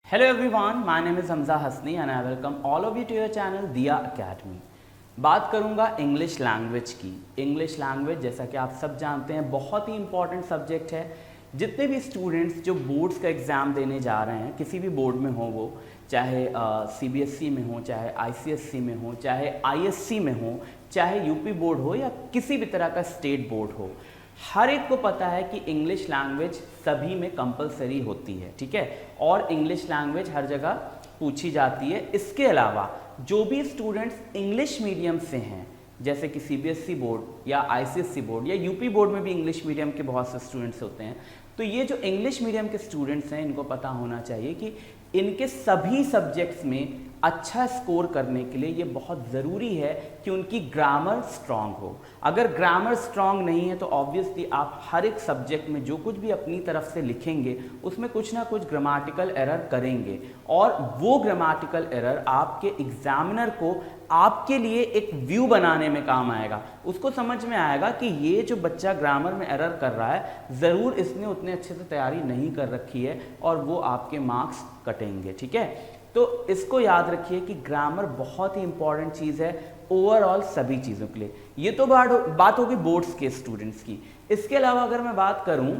Hello everyone, my name is Hamza Hasni and I welcome all of you to your channel Diya Academy। बात करूंगा English language की। English language जैसा कि आप सब जानते हैं बहुत ही इंपॉर्टेंट सब्जेक्ट है। जितने भी स्टूडेंट्स जो बोर्ड्स का एग्ज़ाम देने जा रहे हैं, किसी भी बोर्ड में हो, वो चाहे CBSE में हो, चाहे ICSE में हो, चाहे ISC में हो, चाहे यूपी बोर्ड हो या किसी भी तरह का स्टेट बोर्ड हो, हर एक को पता है कि इंग्लिश लैंग्वेज सभी में कंपलसरी होती है, ठीक है। और इंग्लिश लैंग्वेज हर जगह पूछी जाती है। इसके अलावा जो भी स्टूडेंट्स इंग्लिश मीडियम से हैं, जैसे कि CBSE बोर्ड या ICSE बोर्ड या यूपी बोर्ड में भी इंग्लिश मीडियम के बहुत से स्टूडेंट्स होते हैं, तो ये जो इंग्लिश मीडियम के स्टूडेंट्स हैं इनको पता होना चाहिए कि इनके सभी सब्जेक्ट्स में अच्छा स्कोर करने के लिए ये बहुत ज़रूरी है कि उनकी ग्रामर स्ट्रांग हो। अगर ग्रामर स्ट्रांग नहीं है तो ऑब्वियसली आप हर एक सब्जेक्ट में जो कुछ भी अपनी तरफ से लिखेंगे उसमें कुछ ना कुछ ग्रामेटिकल एरर करेंगे, और वो ग्रामेटिकल एरर आपके एग्जामिनर को आपके लिए एक व्यू बनाने में काम आएगा। उसको समझ में आएगा कि ये जो बच्चा ग्रामर में एरर कर रहा है, ज़रूर इसने उतने अच्छे से तैयारी नहीं कर रखी है, और वो आपके मार्क्स कटेंगे, ठीक है। तो इसको याद रखिए कि ग्रामर बहुत ही इंपॉर्टेंट चीज़ है ओवरऑल सभी चीज़ों के लिए। ये तो बात होगी बोर्ड्स के स्टूडेंट्स की। इसके अलावा अगर मैं बात करूं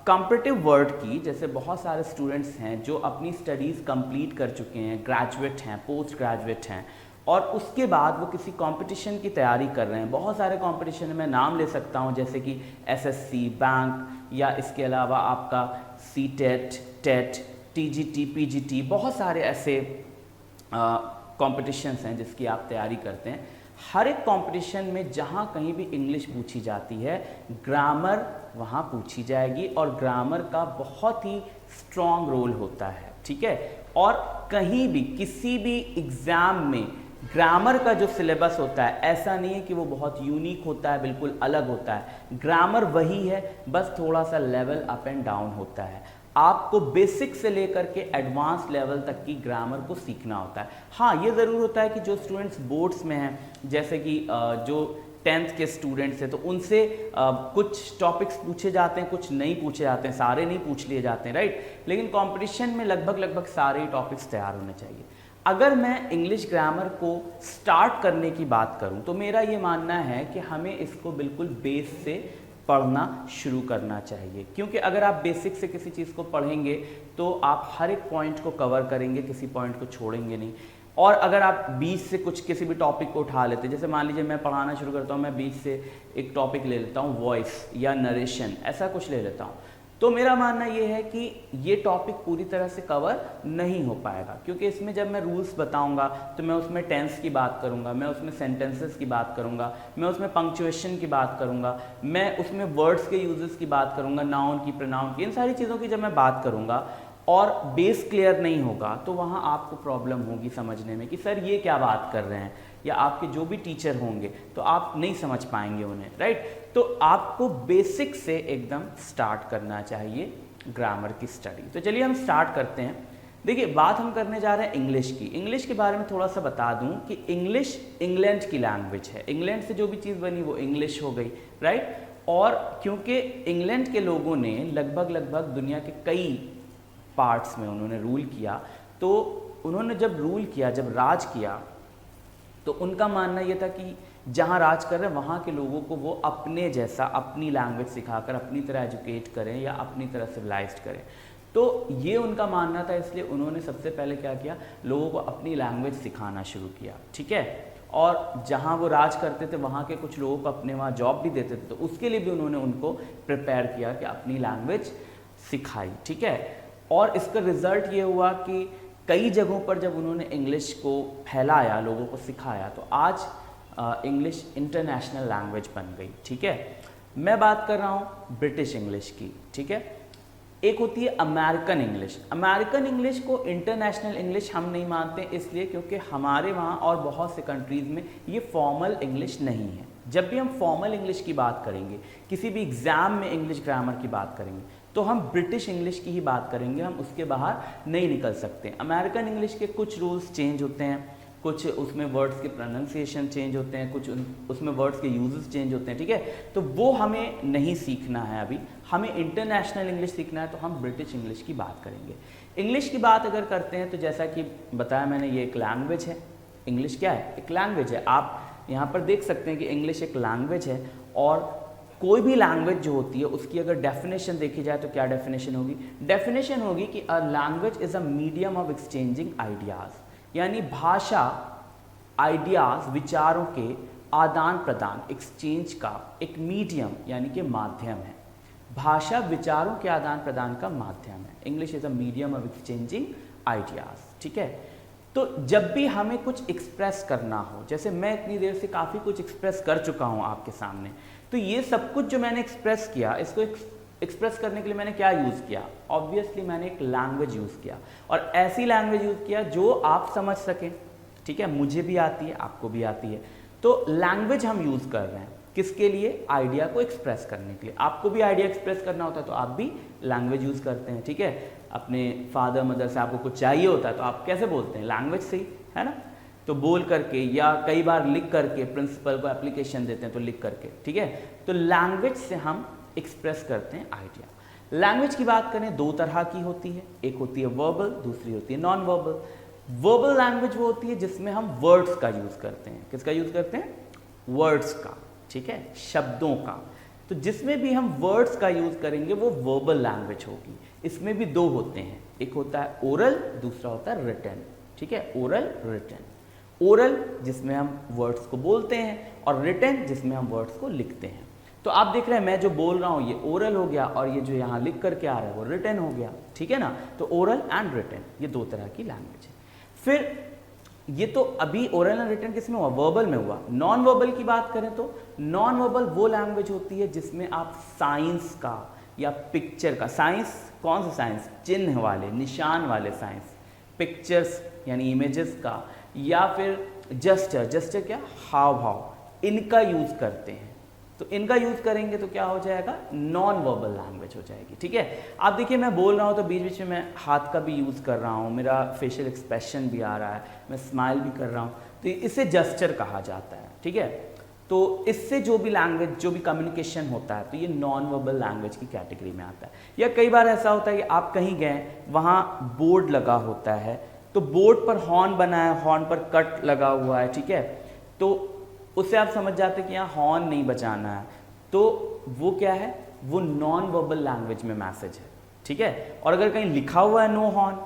कॉम्पिटिटिव वर्ड की, जैसे बहुत सारे स्टूडेंट्स हैं जो अपनी स्टडीज़ कंप्लीट कर चुके हैं, ग्रेजुएट हैं, पोस्ट ग्रेजुएट हैं, और उसके बाद वो किसी कंपटीशन की तैयारी कर रहे हैं। बहुत सारे कंपटीशन में नाम ले सकता हूँ, जैसे कि SSC, बैंक, या इसके अलावा आपका CTET, TET, TGT, PGT, बहुत सारे ऐसे कॉम्पिटिशन्स हैं जिसकी आप तैयारी करते हैं। हर एक कंपटीशन में जहाँ कहीं भी इंग्लिश पूछी जाती है, ग्रामर वहाँ पूछी जाएगी, और ग्रामर का बहुत ही स्ट्रॉन्ग रोल होता है, ठीक है। और कहीं भी किसी भी एग्ज़ाम में ग्रामर का जो सिलेबस होता है, ऐसा नहीं है कि वो बहुत यूनिक होता है, बिल्कुल अलग होता है। ग्रामर वही है, बस थोड़ा सा लेवल अप एंड डाउन होता है। आपको बेसिक से लेकर के एडवांस लेवल तक की ग्रामर को सीखना होता है। हाँ, ये ज़रूर होता है कि जो स्टूडेंट्स बोर्ड्स में हैं, जैसे कि जो 10th के स्टूडेंट्स हैं, तो उनसे कुछ टॉपिक्स पूछे जाते हैं, कुछ नहीं पूछे जाते हैं, सारे नहीं पूछ लिए जाते हैं, राइट। लेकिन कंपटीशन में लगभग सारे टॉपिक्स तैयार होने चाहिए। अगर मैं इंग्लिश ग्रामर को स्टार्ट करने की बात करूं तो मेरा ये मानना है कि हमें इसको बिल्कुल बेस से पढ़ना शुरू करना चाहिए, क्योंकि अगर आप बेसिक से किसी चीज़ को पढ़ेंगे तो आप हर एक पॉइंट को कवर करेंगे, किसी पॉइंट को छोड़ेंगे नहीं। और अगर आप बीच से कुछ किसी भी टॉपिक को उठा लेते हैं, जैसे मान लीजिए मैं पढ़ाना शुरू करता हूँ, मैं बीच से एक टॉपिक ले लेता हूँ, वॉइस या नरेशन, ऐसा कुछ ले लेता हूँ, तो मेरा मानना ये है कि ये टॉपिक पूरी तरह से कवर नहीं हो पाएगा, क्योंकि इसमें जब मैं रूल्स बताऊंगा तो मैं उसमें टेंस की बात करूंगा, मैं उसमें सेंटेंसेस की बात करूंगा, मैं उसमें पंक्चुएशन की बात करूंगा, मैं उसमें वर्ड्स के यूजेस की बात करूंगा, नाउन की, प्रोनाउन की, इन सारी चीज़ों की जब मैं बात करूंगा और बेस क्लियर नहीं होगा तो वहाँ आपको प्रॉब्लम होगी समझने में कि सर ये क्या बात कर रहे हैं, या आपके जो भी टीचर होंगे तो आप नहीं समझ पाएंगे उन्हें, राइट। तो आपको बेसिक से एकदम स्टार्ट करना चाहिए ग्रामर की स्टडी। तो चलिए हम स्टार्ट करते हैं। देखिए, बात हम करने जा रहे हैं इंग्लिश की। इंग्लिश के बारे में थोड़ा सा बता दूं कि इंग्लिश इंग्लैंड की लैंग्वेज है। इंग्लैंड से जो भी चीज़ बनी वो इंग्लिश हो गई, राइट। और क्योंकि इंग्लैंड के लोगों ने लगभग दुनिया के कई पार्ट्स में उन्होंने रूल किया, तो उन्होंने जब रूल किया, जब राज किया, तो उनका मानना ये था कि जहाँ राज कर रहे हैं वहाँ के लोगों को वो अपने जैसा अपनी लैंग्वेज सिखाकर अपनी तरह एजुकेट करें या अपनी तरह सिविलाइज्ड करें। तो ये उनका मानना था, इसलिए उन्होंने सबसे पहले क्या किया, लोगों को अपनी लैंग्वेज सिखाना शुरू किया, ठीक है। और जहाँ वो राज करते थे वहाँ के कुछ लोगों को अपने वहाँ जॉब भी देते थे, तो उसके लिए भी उन्होंने उनको प्रिपेयर किया कि अपनी लैंग्वेज सिखाई, ठीक है। और इसका रिजल्ट ये हुआ कि कई जगहों पर जब उन्होंने इंग्लिश को फैलाया, लोगों को सिखाया, तो आज इंग्लिश इंटरनेशनल लैंग्वेज बन गई, ठीक है। मैं बात कर रहा हूँ ब्रिटिश इंग्लिश की, ठीक है। एक होती है अमेरिकन इंग्लिश। अमेरिकन इंग्लिश को इंटरनेशनल इंग्लिश हम नहीं मानते, इसलिए क्योंकि हमारे वहाँ और बहुत से कंट्रीज़ में ये फॉर्मल इंग्लिश नहीं है। जब भी हम फॉर्मल इंग्लिश की बात करेंगे, किसी भी एग्ज़ाम में इंग्लिश ग्रामर की बात करेंगे, तो हम ब्रिटिश इंग्लिश की ही बात करेंगे, हम उसके बाहर नहीं निकल सकते। अमेरिकन इंग्लिश के कुछ रूल्स चेंज होते हैं, कुछ उसमें वर्ड्स के प्रोनाउंसिएशन चेंज होते हैं, कुछ उसमें वर्ड्स के यूजेस चेंज होते हैं, ठीक है। तो वो हमें नहीं सीखना है अभी, हमें इंटरनेशनल इंग्लिश सीखना है, तो हम ब्रिटिश इंग्लिश की बात करेंगे। इंग्लिश की बात अगर करते हैं तो जैसा कि बताया मैंने, ये एक लैंग्वेज है। इंग्लिश क्या है? एक लैंग्वेज है। आप यहाँ पर देख सकते हैं कि इंग्लिश एक लैंग्वेज है, और कोई भी लैंग्वेज जो होती है उसकी अगर डेफिनेशन देखी जाए तो क्या डेफिनेशन होगी? डेफिनेशन होगी कि a language is a medium of exchanging ideas, यानी भाषा आइडियाज़, विचारों के आदान प्रदान, एक्सचेंज का एक मीडियम यानी कि माध्यम है। भाषा विचारों के आदान प्रदान का माध्यम है। English is a medium of exchanging ideas, ठीक है। तो जब भी हमें कुछ एक्सप्रेस करना हो, जैसे मैं इतनी देर से काफ़ी कुछ एक्सप्रेस कर चुका हूँ आपके सामने, तो ये सब कुछ जो मैंने एक्सप्रेस किया, इसको एक्सप्रेस करने के लिए मैंने क्या यूज़ किया? ऑब्वियसली मैंने एक लैंग्वेज यूज़ किया, और ऐसी लैंग्वेज यूज़ किया जो आप समझ सकें, ठीक है। मुझे भी आती है, आपको भी आती है, तो लैंग्वेज हम यूज़ कर रहे हैं किसके लिए? आइडिया को एक्सप्रेस करने के लिए। आपको भी आइडिया एक्सप्रेस करना होता है तो आप भी लैंग्वेज यूज़ करते हैं, ठीक है। अपने फादर मदर से आपको कुछ चाहिए होता है तो आप कैसे बोलते हैं? लैंग्वेज से ही, है ना। तो बोल करके, या कई बार लिख करके, प्रिंसिपल को एप्लीकेशन देते हैं तो लिख करके, ठीक है। तो लैंग्वेज से हम एक्सप्रेस करते हैं आइडिया। लैंग्वेज की बात करें, दो तरह की होती है, एक होती है वर्बल, दूसरी होती है नॉन वर्बल। वर्बल लैंग्वेज वो होती है जिसमें हम वर्ड्स का यूज़ करते हैं। किसका यूज़ करते हैं? वर्ड्स का, ठीक है, शब्दों का। तो जिसमें भी हम वर्ड्स का यूज़ करेंगे वो वर्बल लैंग्वेज होगी। इसमें भी दो होते हैं, एक होता है ओरल, दूसरा होता है रिटन, ठीक है। Oral, written. ओरल जिसमें हम वर्ड्स को बोलते हैं, और रिटन जिसमें हम वर्ड्स को लिखते हैं। तो आप देख रहे हैं मैं जो बोल रहा हूँ ये ओरल हो गया, और ये जो यहाँ लिख करके आ रहा है वो रिटन हो गया, ठीक है ना। तो ओरल एंड रिटन, ये दो तरह की लैंग्वेज है। फिर ये तो अभी ओरल एंड रिटन किसमें हुआ? वर्बल में हुआ। नॉन वर्बल की बात करें तो नॉन वर्बल वो लैंग्वेज होती है जिसमें आप साइंस का या पिक्चर का, साइंस कौन सा साइंस? चिन्ह वाले, निशान वाले साइंस, पिक्चर्स यानी इमेजेस का, या फिर जस्चर, जस्चर क्या? हाव भाव, इनका यूज़ करते हैं। तो इनका यूज़ करेंगे तो क्या हो जाएगा? नॉन वर्बल लैंग्वेज हो जाएगी, ठीक है। आप देखिए मैं बोल रहा हूँ तो बीच बीच में मैं हाथ का भी यूज़ कर रहा हूँ, मेरा फेशियल एक्सप्रेशन भी आ रहा है, मैं स्माइल भी कर रहा हूँ, तो इसे जस्चर कहा जाता है, ठीक है। तो इससे जो भी लैंग्वेज, जो भी कम्युनिकेशन होता है, तो ये नॉन वर्बल लैंग्वेज की कैटेगरी में आता है। या कई बार ऐसा होता है कि आप कहीं गए, वहाँ बोर्ड लगा होता है, तो बोर्ड पर हॉर्न बना है, हॉर्न पर कट लगा हुआ है, ठीक है। तो उससे आप समझ जाते हैं कि यहाँ हॉर्न नहीं बजाना है, तो वो क्या है? वो नॉन वर्बल लैंग्वेज में मैसेज है, ठीक है। और अगर कहीं लिखा हुआ है नो हॉर्न,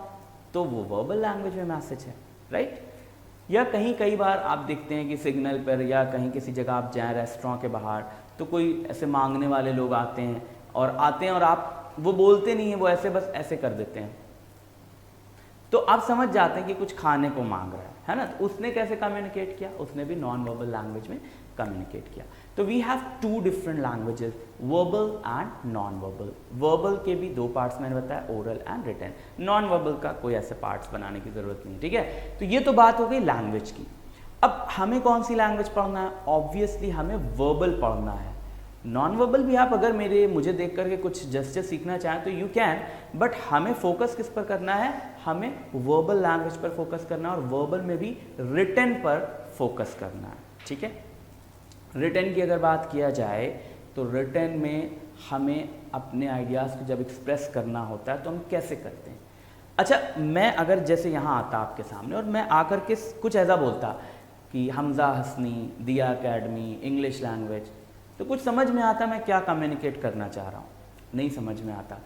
तो वो वर्बल लैंग्वेज में मैसेज है, राइट। या कहीं कई बार आप देखते हैं कि सिग्नल पर या कहीं किसी जगह आप जाएँ रेस्टोरेंट के बाहर, तो कोई ऐसे मांगने वाले लोग आते हैं और आप वो बोलते नहीं हैं, वो ऐसे बस ऐसे कर देते हैं, तो आप समझ जाते हैं कि कुछ खाने को मांग रहा है ना। तो उसने कैसे कम्युनिकेट किया? उसने भी नॉन वर्बल लैंग्वेज में कम्युनिकेट किया। तो we have two different languages, verbal and non verbal. Verbal के भी दो पार्ट्स मैंने बताया, oral and written. Non verbal का कोई ऐसे पार्ट्स बनाने की ज़रूरत नहीं, ठीक है। तो ये तो बात हो गई लैंग्वेज की। अब हमें कौन सी लैंग्वेज पढ़ना है? ऑब्वियसली हमें वर्बल पढ़ना है। नॉन वर्बल भी आप अगर मुझे देख करके कुछ जस्चर सीखना चाहें तो यू कैन, बट हमें फोकस किस पर करना है? हमें वर्बल लैंग्वेज पर फोकस करना है, और वर्बल में भी रिटन पर फोकस करना है, ठीक है। रिटन की अगर बात किया जाए तो रिटन में हमें अपने आइडियाज़ को जब एक्सप्रेस करना होता है तो हम कैसे करते हैं? अच्छा, मैं अगर जैसे यहाँ आता आपके सामने और मैं आकर के कुछ ऐसा बोलता कि हमज़ा हसनी, दिया एकेडमी, इंग्लिश लैंग्वेज, तो कुछ समझ में आता मैं क्या कम्युनिकेट करना चाह रहा हूँ? नहीं समझ में आता।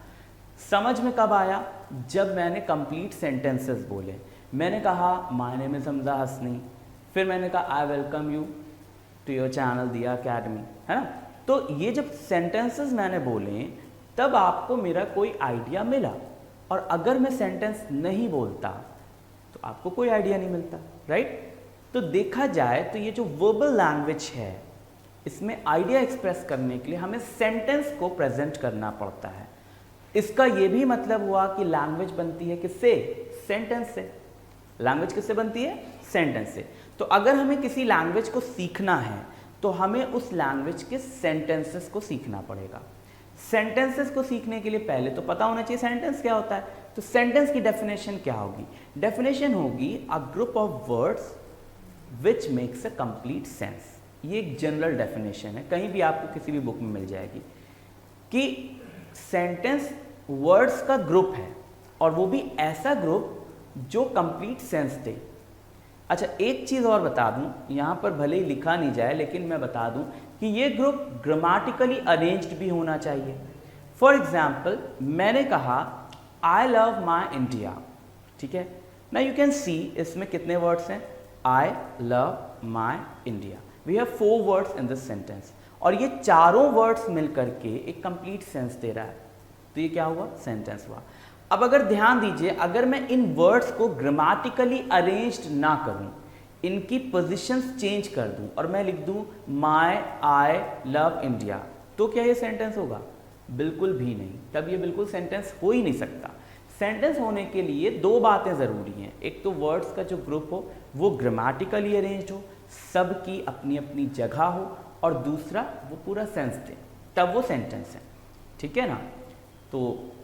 समझ में कब आया? जब मैंने कंप्लीट सेंटेंसेस बोले। मैंने कहा my name is Hamza Hasni, फिर मैंने कहा I welcome you to your channel Diya Academy, है ना। तो ये जब सेंटेंसेस मैंने बोले तब आपको मेरा कोई आइडिया मिला, और अगर मैं सेंटेंस नहीं बोलता तो आपको कोई आइडिया नहीं मिलता, राइट। तो देखा जाए तो ये जो वर्बल लैंग्वेज है, इसमें आइडिया एक्सप्रेस करने के लिए हमें सेंटेंस को प्रेजेंट करना पड़ता है। इसका ये भी मतलब हुआ कि लैंग्वेज बनती है किससे? सेंटेंस से। लैंग्वेज किससे बनती है? सेंटेंस से। तो अगर हमें किसी लैंग्वेज को सीखना है तो हमें उस लैंग्वेज के सेंटेंसेस को सीखना पड़ेगा। सेंटेंसेस को सीखने के लिए पहले तो पता होना चाहिए सेंटेंस क्या होता है। तो सेंटेंस की डेफिनेशन क्या होगी? डेफिनेशन होगी a group of words which makes a complete sense. ये एक जनरल डेफिनेशन है, कहीं भी आपको किसी भी बुक में मिल जाएगी कि सेंटेंस वर्ड्स का ग्रुप है और वो भी ऐसा ग्रुप जो कंप्लीट सेंस दे। अच्छा, एक चीज़ और बता दूं, यहाँ पर भले ही लिखा नहीं जाए लेकिन मैं बता दूं कि ये ग्रुप ग्रामेटिकली अरेंज्ड भी होना चाहिए। फॉर एग्जाम्पल मैंने कहा आई लव माई इंडिया, ठीक है ना। यू कैन सी इसमें कितने वर्ड्स हैं, I love my India. We have 4 words in this sentence और ये चारों वर्ड्स मिलकर के एक कंप्लीट सेंस दे रहा है, तो ये क्या हुआ, सेंटेंस हुआ। अब अगर ध्यान दीजिए, अगर मैं इन वर्ड्स को ग्रामेटिकली अरेंज्ड ना करूं, इनकी पोजीशंस चेंज कर दूं और मैं लिख दूं माई आई लव इंडिया, तो क्या ये सेंटेंस होगा, बिल्कुल भी नहीं। तब ये बिल्कुल सेंटेंस हो ही नहीं सकता। सेंटेंस होने के लिए 2 बातें ज़रूरी हैं, एक तो वर्ड्स का जो ग्रुप हो वो ग्रामेटिकली अरेंज्ड हो, सबकी अपनी अपनी जगह हो, और दूसरा वो पूरा सेंस दे, तब वो सेंटेंस है, ठीक है ना। तो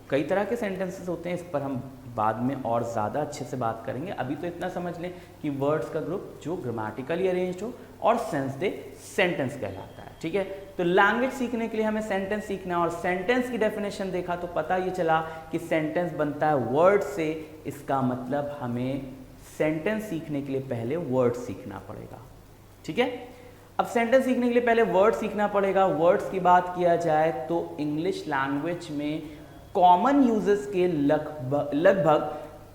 कई तरह के सेंटेंसेस होते हैं, इस पर हम बाद में और ज़्यादा अच्छे से बात करेंगे। अभी तो इतना समझ लें कि वर्ड्स का ग्रुप जो ग्रामेटिकली अरेंज्ड हो और सेंस दे, सेंटेंस कहलाता है, ठीक है। तो लैंग्वेज सीखने के लिए हमें सेंटेंस सीखना है और सेंटेंस की डेफिनेशन देखा तो पता ये चला कि सेंटेंस बनता है वर्ड से। इसका मतलब हमें सेंटेंस सीखने के लिए पहले वर्ड सीखना पड़ेगा, ठीक है। अब सेंटेंस सीखने के लिए पहले वर्ड सीखना पड़ेगा। वर्ड्स की बात किया जाए तो इंग्लिश लैंग्वेज में कॉमन यूजेस के लगभग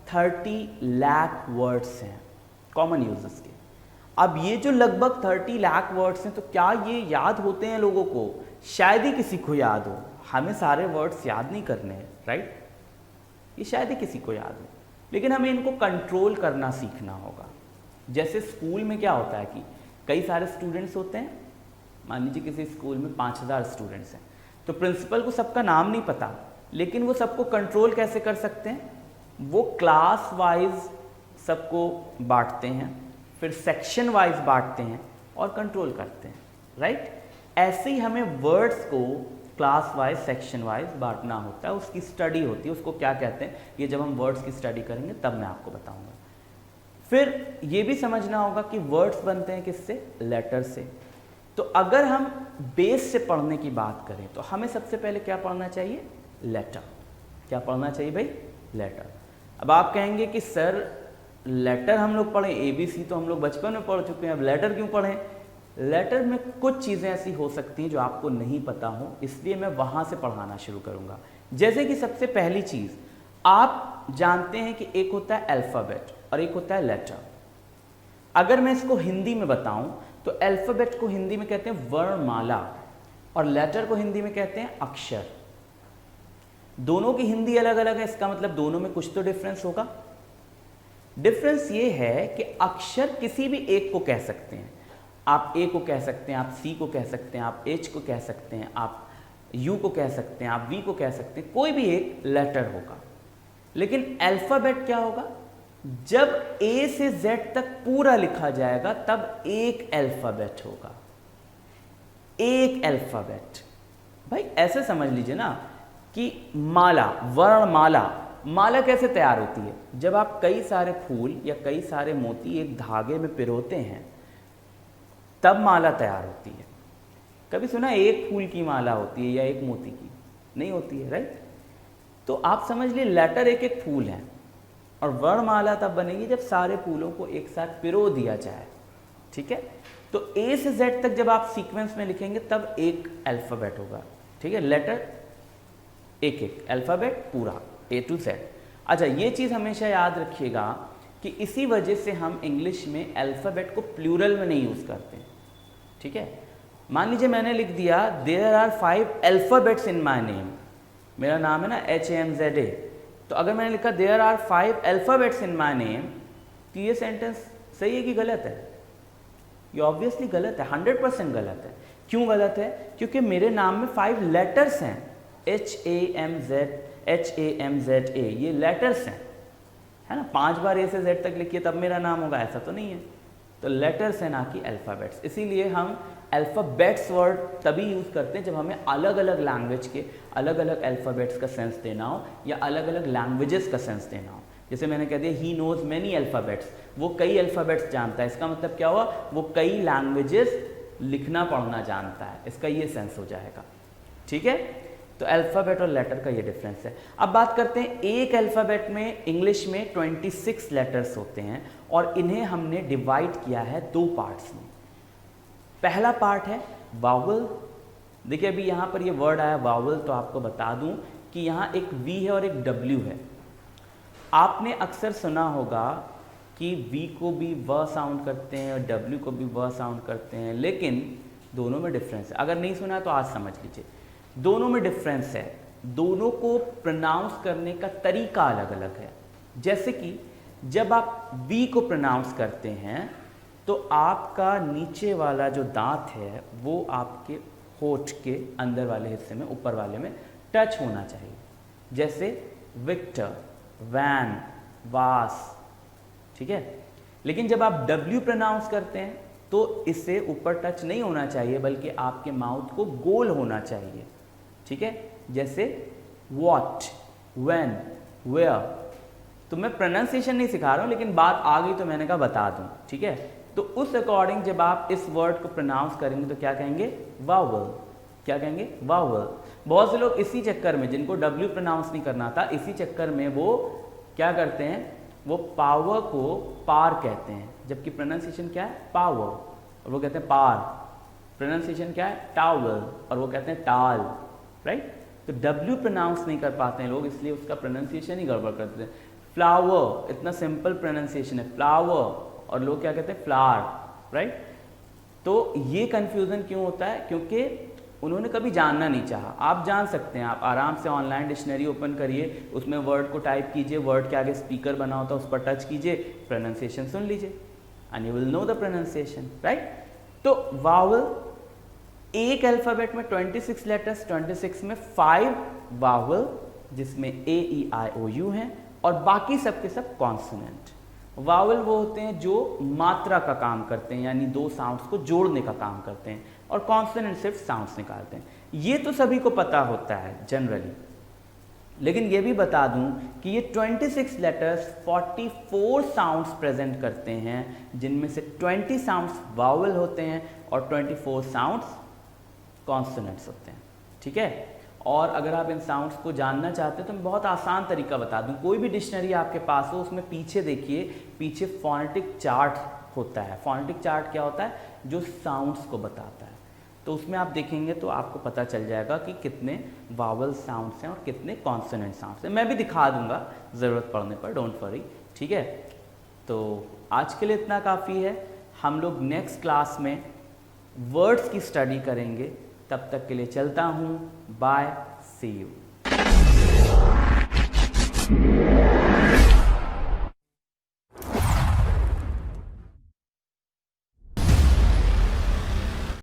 30 लाख वर्ड्स हैं, कॉमन यूजेस के। अब ये जो लगभग 30 लाख वर्ड्स हैं, तो क्या ये याद होते हैं लोगों को, शायद ही किसी को याद हो। हमें सारे वर्ड्स याद नहीं करने हैं, राइट, ये शायद ही किसी को याद हो, लेकिन हमें इनको कंट्रोल करना सीखना होगा। जैसे स्कूल में क्या होता है कि कई सारे स्टूडेंट्स होते हैं, मान लीजिए किसी स्कूल में 5000 स्टूडेंट्स हैं, तो प्रिंसिपल को सबका नाम नहीं पता, लेकिन वो सबको कंट्रोल कैसे कर सकते हैं, वो क्लास वाइज सबको बांटते हैं, फिर सेक्शन वाइज बांटते हैं और कंट्रोल करते हैं, राइट। ऐसे ही हमें वर्ड्स को क्लास वाइज सेक्शन वाइज बांटना होता है, उसकी स्टडी होती है, उसको क्या कहते हैं, ये जब हम वर्ड्स की स्टडी करेंगे तब मैं आपको बताऊंगा। फिर ये भी समझना होगा कि वर्ड्स बनते हैं किससे, लेटर से। तो अगर हम बेस से पढ़ने की बात करें तो हमें सबसे पहले क्या पढ़ना चाहिए, लेटर। क्या पढ़ना चाहिए भाई, लेटर। अब आप कहेंगे कि सर लेटर हम लोग पढ़ें, ABC तो हम लोग बचपन में पढ़ चुके हैं, अब लेटर क्यों पढ़ें। लेटर में कुछ चीज़ें ऐसी हो सकती हैं जो आपको नहीं पता हो, इसलिए मैं वहाँ से पढ़ाना शुरू करूँगा। जैसे कि सबसे पहली चीज़, आप जानते हैं कि एक होता है अल्फ़ाबेट और एक होता है लेटर। अगर मैं इसको हिंदी में बताऊं तो अल्फ़ाबेट को हिंदी में कहते हैं वर्णमाला और लेटर को हिंदी में कहते हैं अक्षर। दोनों की हिंदी अलग अलग है, इसका मतलब दोनों में कुछ तो डिफरेंस होगा। डिफरेंस ये है कि अक्षर किसी भी एक को कह सकते हैं, आप ए को कह सकते हैं, आप सी को कह सकते हैं, आप एच को कह सकते हैं, आप यू को कह सकते हैं, आप वी को कह सकते हैं, कोई भी एक लेटर होगा। लेकिन अल्फ़ाबेट क्या होगा, जब ए से जेड तक पूरा लिखा जाएगा तब एक अल्फ़ाबेट होगा, एक अल्फ़ाबेट। भाई ऐसे समझ लीजिए ना कि माला, वर्णमाला, माला कैसे तैयार होती है, जब आप कई सारे फूल या कई सारे मोती एक धागे में पिरोते हैं तब माला तैयार होती है। कभी सुना एक फूल की माला होती है या एक मोती की, नहीं होती है, राइट। तो आप समझ लिए लेटर एक एक फूल है और वर्णमाला तब बनेगी जब सारे फूलों को एक साथ पिरो दिया जाए, ठीक है। तो ए से जेड तक जब आप सीक्वेंस में लिखेंगे तब एक अल्फ़ाबेट होगा, ठीक है। लेटर एक एक, अल्फ़ाबेट पूरा ए टू जेड। अच्छा, ये चीज़ हमेशा याद रखिएगा कि इसी वजह से हम इंग्लिश में अल्फ़ाबेट को प्लूरल में नहीं यूज़ करते, ठीक है। मान लीजिए मैंने लिख दिया there are 5 alphabets in my name, मेरा नाम है ना HAMZA, तो अगर मैंने लिखा there are 5 alphabets in my name, तो ये सेंटेंस सही है कि गलत है, ये ऑब्वियसली गलत है, 100% गलत है। क्यों गलत है, क्योंकि मेरे नाम में 5 लेटर्स हैं, HAMZA, ये लेटर्स हैं, है ना। 5 बार ए से जेड तक लिखिए तब मेरा नाम होगा, ऐसा तो नहीं है। तो लेटर्स हैं ना कि अल्फ़ाबेट्स, इसीलिए हम अल्फ़ाबेट्स वर्ड तभी यूज़ करते हैं जब हमें अलग अलग लैंग्वेज के अलग अलग अल्फ़ाबेट्स का सेंस देना हो या अलग अलग लैंग्वेजेस का सेंस देना हो। जैसे मैंने कह दिया ही नोज मैनी अल्फ़ाबेट्स, वो कई अल्फ़ाबेट्स जानता है, इसका मतलब क्या हुआ, वो कई लैंग्वेजेस लिखना पढ़ना जानता है, इसका ये सेंस हो जाएगा। ठीक है, तो अल्फ़ाबेट और लेटर का ये डिफरेंस है। अब बात करते हैं, एक अल्फ़ाबेट में इंग्लिश में 26 लेटर्स होते हैं और इन्हें हमने डिवाइड किया है दो पार्ट्स में। पहला पार्ट है वावल। देखिए अभी यहाँ पर ये वर्ड आया वावल, तो आपको बता दूं कि यहाँ एक V है और एक W है। आपने अक्सर सुना होगा कि V को भी व साउंड करते हैं और W को भी व साउंड करते हैं, लेकिन दोनों में डिफरेंस है। अगर नहीं सुना है तो आज समझ लीजिए, दोनों में डिफरेंस है, दोनों को प्रोनाउंस करने का तरीका अलग अलग है। जैसे कि जब आप V को प्रोनाउंस करते हैं तो आपका नीचे वाला जो दांत है वो आपके होठ के अंदर वाले हिस्से में, ऊपर वाले में टच होना चाहिए। जैसे विक्टर, वैन, वास, ठीक है। लेकिन जब आप W प्रोनाउंस करते हैं तो इससे ऊपर टच नहीं होना चाहिए, बल्कि आपके माउथ को गोल होना चाहिए। ठीक है, जैसे वॉट, व्हेन, वेयर। तो मैं प्रोनाउंसिएशन नहीं सिखा रहा हूँ, लेकिन बात आ गई तो मैंने कहा बता दूँ। ठीक है, तो उस अकॉर्डिंग जब आप इस वर्ड को प्रोनाउंस करेंगे तो क्या कहेंगे, वावल। क्या कहेंगे, वावल। बहुत से लोग इसी चक्कर में, जिनको W प्रोनाउंस नहीं करना था, इसी चक्कर में वो क्या करते हैं, वो पावर को पार कहते हैं, जबकि प्रोनाउंसिएशन क्या है, पावर, और वो कहते हैं पार। प्रोनाउंसिएशन क्या है, टावल, और वो कहते हैं टाल। राइट, तो W प्रोनाउंस नहीं कर पाते हैं लोग, इसलिए उसका प्रोनाउंसिएशन ही गड़बड़ कर देते हैं। फ्लावर, इतना सिंपल प्रोनाउंसिएशन है फ्लावर, और लोग क्या कहते हैं, फ्लावर। राइट, तो ये कंफ्यूजन क्यों होता है, क्योंकि उन्होंने कभी जानना नहीं चाहा। आप जान सकते हैं, आप आराम से ऑनलाइन डिक्शनरी ओपन करिए, उसमें वर्ड को टाइप कीजिए, वर्ड के आगे स्पीकर बना होता है उस पर टच कीजिए, प्रोनाउंसिएशन सुन लीजिए, and you will know the pronunciation. Right, तो वावल, एक अल्फाबेट में 26 लेटर्स, 26 में 5 वावल, जिसमें A, E, I, O, U हैं, और बाकी सब के सब कॉन्सोनेंट। वावल वो होते हैं जो मात्रा का काम करते हैं, यानी दो साउंड्स को जोड़ने का काम करते हैं, और कॉन्सोनेंट सिर्फ साउंड्स निकालते हैं। ये तो सभी को पता होता है जनरली, लेकिन ये भी बता दूं कि ये 26 लेटर्स 44 साउंड्स प्रेजेंट करते हैं, जिनमें से 20 साउंड्स वावल होते हैं और 24 साउंड्स कॉन्सोनेंट्स होते हैं। ठीक है, और अगर आप इन साउंड्स को जानना चाहते हैं तो मैं बहुत आसान तरीका बता दूं। कोई भी डिक्शनरी आपके पास हो, उसमें पीछे देखिए, पीछे फोनेटिक चार्ट होता है। फोनेटिक चार्ट क्या होता है, जो साउंड्स को बताता है। तो उसमें आप देखेंगे तो आपको पता चल जाएगा कि कितने वावल साउंड्स हैं और कितने कॉन्सोनेंट साउंड्स हैं। मैं भी दिखा दूंगा ज़रूरत पड़ने पर, डोंट वरी। ठीक है, तो आज के लिए इतना काफ़ी है। हम लोग नेक्स्ट क्लास में वर्ड्स की स्टडी करेंगे। तब तक के लिए चलता हूँ, बाय, सी यू।